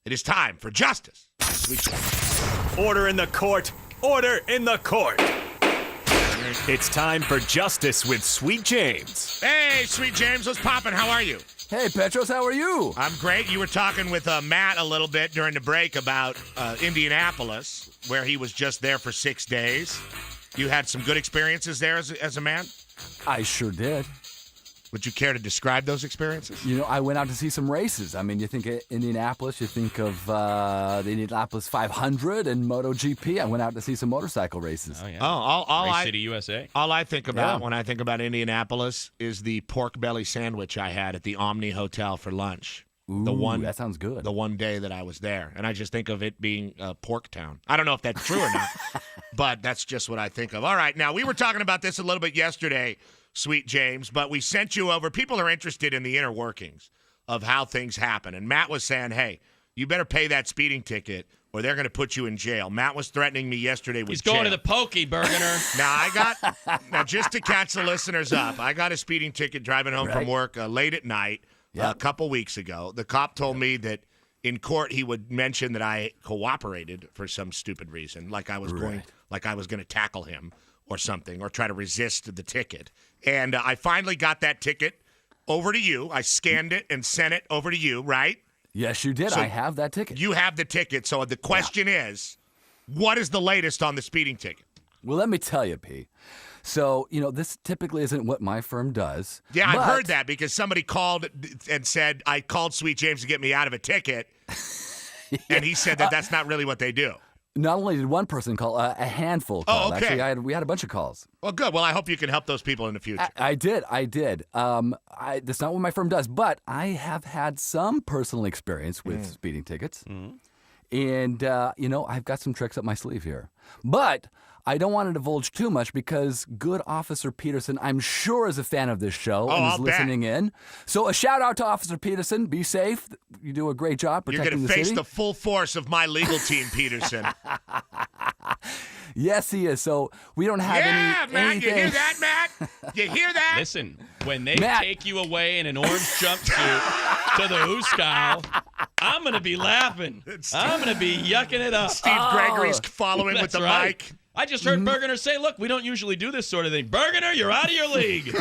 It is time for Justice. Order in the court. Order in the court. It's time for Justice with Sweet James. Hey, Sweet James, what's poppin'? How are you? Hey, Petros, how are you? I'm great. You were talking with Matt a little bit during the break about Indianapolis, where he was just there for 6 days. You had some good experiences there as a man? I sure did. Would you care to describe those experiences? You know, I went out to see some races. I mean, you think of Indianapolis, you think of the Indianapolis 500 and MotoGP. I went out to see some motorcycle races. Oh, yeah. All Race I City, USA. All I think about when I think about Indianapolis is the pork belly sandwich I had at the Omni Hotel for lunch. Ooh, that sounds good. The one day that I was there. And I just think of it being a pork town. I don't know if that's true or not, but that's just what I think of. All right, now we were talking about this a little bit yesterday, Sweet James, but we sent you over. People are interested in the inner workings of how things happen. And Matt was saying, hey, you better pay that speeding ticket or they're going to put you in jail. Matt was threatening me yesterday with He's going jail. to the pokey, Bergener. Now, just to catch the listeners up, I got a speeding ticket driving home from work late at night a couple weeks ago. The cop told me that in court he would mention that I cooperated for some stupid reason, like I was going to tackle him or something, or try to resist the ticket. And I finally got that ticket over to you. I scanned it and sent it over to you, right? Yes, you did. So I have that ticket. You have the ticket. So the question is, what is the latest on the speeding ticket? Well, let me tell you, P. So, you know, this typically isn't what my firm does. Yeah, I've heard that because somebody called and said, I called Sweet James to get me out of a ticket. And he said that that's not really what they do. Not only did one person call, a handful called. Oh, okay. Actually, we had a bunch of calls. Well, good. Well, I hope you can help those people in the future. I did. That's not what my firm does, but I have had some personal experience with speeding tickets. Mm-hmm. And, you know, I've got some tricks up my sleeve here. But I don't want to divulge too much because good Officer Peterson, I'm sure, is a fan of this show and is listening in. So a shout out to Officer Peterson. Be safe. You do a great job protecting the city. You're going to face the full force of my legal team, Peterson. Yes, he is. So we don't have Matt, anything. You hear that, Matt? You hear that? Listen, when they take you away in an orange jumpsuit to the Hooskow, I'm going to be laughing. I'm going to be yucking it up. Steve Gregory's following with the mic. I just heard Bergener say, look, we don't usually do this sort of thing. Bergener, you're out of your league.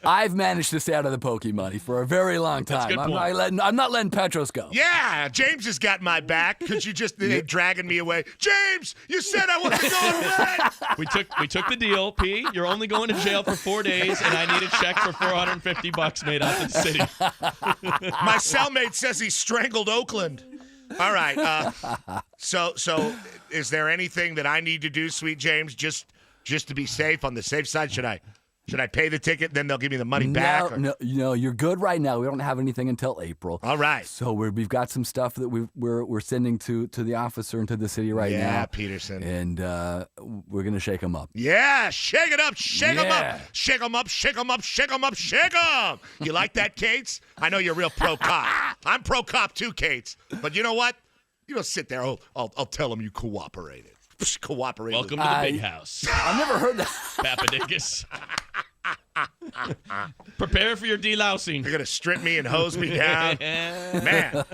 I've managed to stay out of the pokey money for a very long time. That's a good point. I'm not letting Petros go. Yeah, James has got my back because you just dragging me away. James, you said I wasn't going away. We took the deal, P. You're only going to jail for 4 days, and I need a check for $450 made out to the city. My cellmate says he strangled Oakland. All right. So is there anything that I need to do, Sweet James, just to be safe on the safe side? Should I pay the ticket? Then they'll give me the money back? No, you're good right now. We don't have anything until April. All right. So we've got some stuff that we're sending to the officer and to the city right now. Yeah, Peterson. And we're gonna shake him up. Yeah, shake it up, shake him up, shake him up, shake him up, shake him up, shake him. You like that, Cates? I know you're real pro cop. I'm pro cop too, Cates. But you know what? You don't sit there. I'll tell him you cooperated. Cooperate. Welcome to the big house. I've never heard that. Papadakis. Prepare for your delousing. You're going to strip me and hose me down? Man.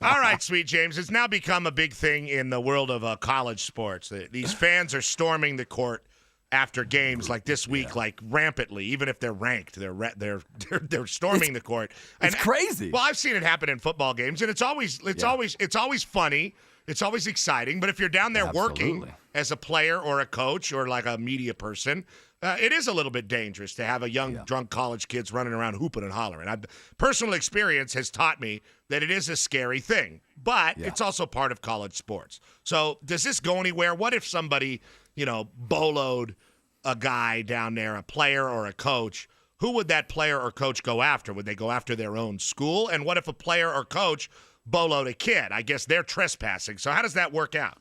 All right, Sweet James. It's now become a big thing in the world of college sports. These fans are storming the court after games like this week, like rampantly. Even if they're ranked, they're storming the court. It's crazy. Well, I've seen it happen in football games, and it's always funny. It's always exciting. But if you're down there working as a player or a coach or like a media person, it is a little bit dangerous to have a young, drunk college kids running around hooping and hollering. Personal experience has taught me that it is a scary thing, but it's also part of college sports. So does this go anywhere? What if somebody, boloed a guy down there, a player or a coach? Who would that player or coach go after? Would they go after their own school? And what if a player or coach boloed a kid? I guess they're trespassing. So how does that work out?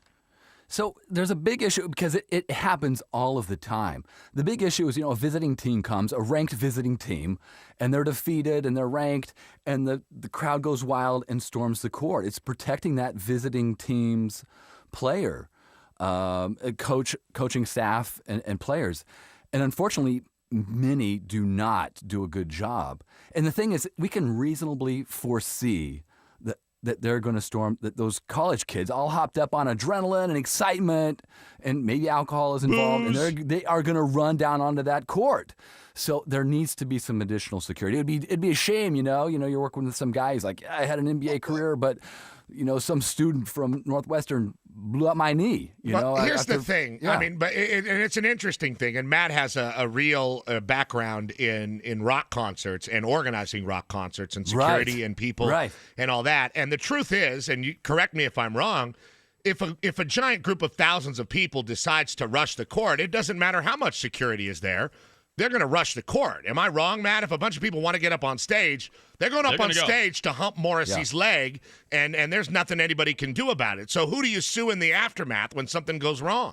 So there's a big issue because it happens all of the time. The big issue is, a visiting team comes, a ranked visiting team, and they're defeated and they're ranked, and the crowd goes wild and storms the court. It's protecting that visiting team's player, coaching staff and players. And unfortunately, many do not do a good job. And the thing is, we can reasonably foresee that they're going to storm, that those college kids all hopped up on adrenaline and excitement, and maybe alcohol is involved, and they are going to run down onto that court. So there needs to be some additional security. It'd be a shame, you're working with some guy who's like, I had an NBA career, but some student from Northwestern blew up my knee. Here's the thing. Yeah. I mean, but and it's an interesting thing. And Matt has a real background in rock concerts and organizing rock concerts and security and people and all that. And the truth is, and you correct me if I'm wrong, if a giant group of thousands of people decides to rush the court, it doesn't matter how much security is there. They're going to rush the court. Am I wrong, Matt? If a bunch of people want to get up on stage, they're going up on stage to hump Morrissey's leg, and there's nothing anybody can do about it. So who do you sue in the aftermath when something goes wrong?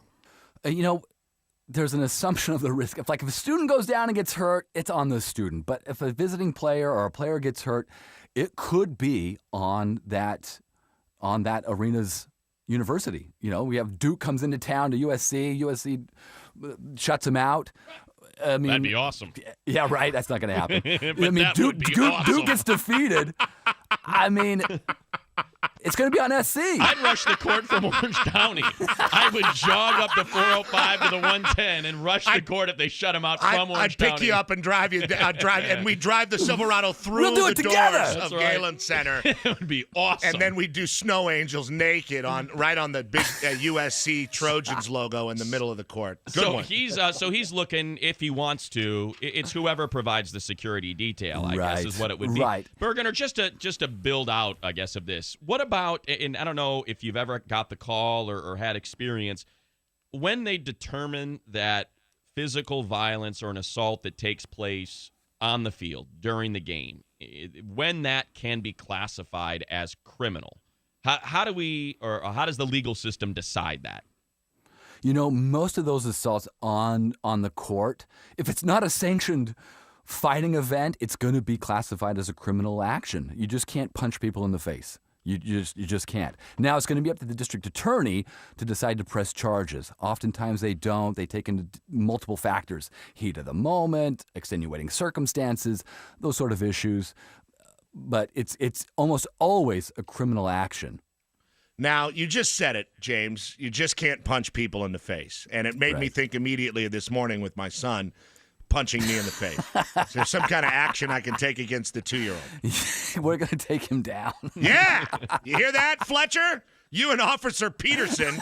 There's an assumption of the risk. If a student goes down and gets hurt, it's on the student. But if a visiting player or a player gets hurt, it could be on that arena's university. We have Duke comes into town to USC shuts him out. I mean, that'd be awesome. Yeah, right. That's not going to happen. Awesome. Duke gets defeated. I mean, it's going to be on SC. I'd rush the court from Orange County. I would jog up the 405 to the 110 and rush the court if they shut him out from Orange County. I'd pick you up and drive you. And we drive the Silverado through the doors of Galen Center. It would be awesome. And then we do snow angels naked right on the big USC Trojans logo in the middle of the court. Good one. He's looking, if he wants to, it's whoever provides the security detail, I guess, is what it would be. Right. Bergener, just to build out, I guess, of this, what about, and I don't know if you've ever got the call or had experience, when they determine that physical violence or an assault that takes place on the field during the game, when that can be classified as criminal, how does the legal system decide that? Most of those assaults on the court, if it's not a sanctioned fighting event, it's going to be classified as a criminal action. You just can't punch people in the face. You just can't. Now, it's going to be up to the district attorney to decide to press charges. Oftentimes they don't. They take into multiple factors: heat of the moment, extenuating circumstances, those sort of issues. But it's almost always a criminal action. Now, you just said it, James. You just can't punch people in the face. And it made me think immediately of this morning with my son punching me in the face. Is there some kind of action I can take against the 2-year-old? We're going to take him down. Yeah. You hear that, Fletcher? You and Officer Peterson.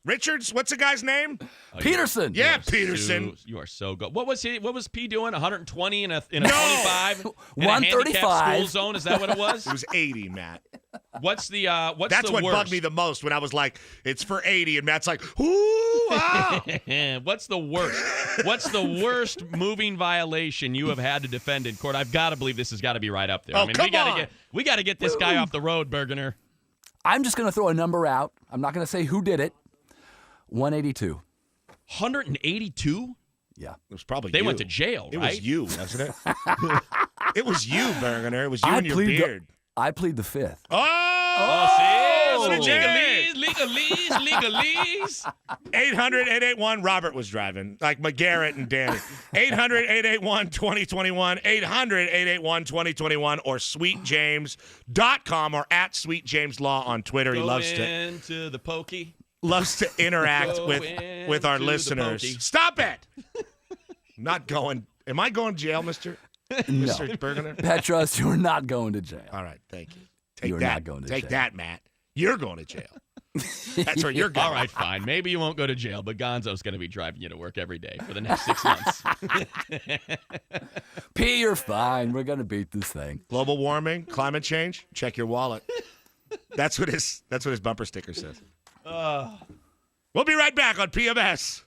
Richards? What's the guy's name? Peterson. Yeah, Peterson. You are so good. What was P doing? 120 in a 25? 135. School zone? Is that what it was? It was 80, Matt. What's That's what worst? bugged me the most when I was like, it's for 80, and Matt's like, ooh, wow. What's the worst? What's the worst moving violation you have had to defend in court? I've got to believe this has got to be right up there. Oh, we got to get this guy off the road, Bergener. I'm just going to throw a number out. I'm not going to say who did it. 182. 182? Yeah. It was probably They you. went to jail, right? It was you, wasn't it? It was you, Bergener. It was you and your beard. I plead the fifth. Legalese. 800-881. Robert was driving, like McGarrett and Danny. 800-881-2021. 800-881-2021 or sweetjames.com or at sweetjameslaw on Twitter. He loves into the pokey. Loves to interact with our listeners. Stop it! Not going. Am I going to jail, Mr. Bergener? Petros, you're not going to jail. All right, thank you. You're not going to jail. Take that, Matt. You're going to jail. That's where you're going. All right, fine. Maybe you won't go to jail, but Gonzo's going to be driving you to work every day for the next 6 months. P, you're fine. We're going to beat this thing. Global warming, climate change, check your wallet. That's what his bumper sticker says. We'll be right back on PMS.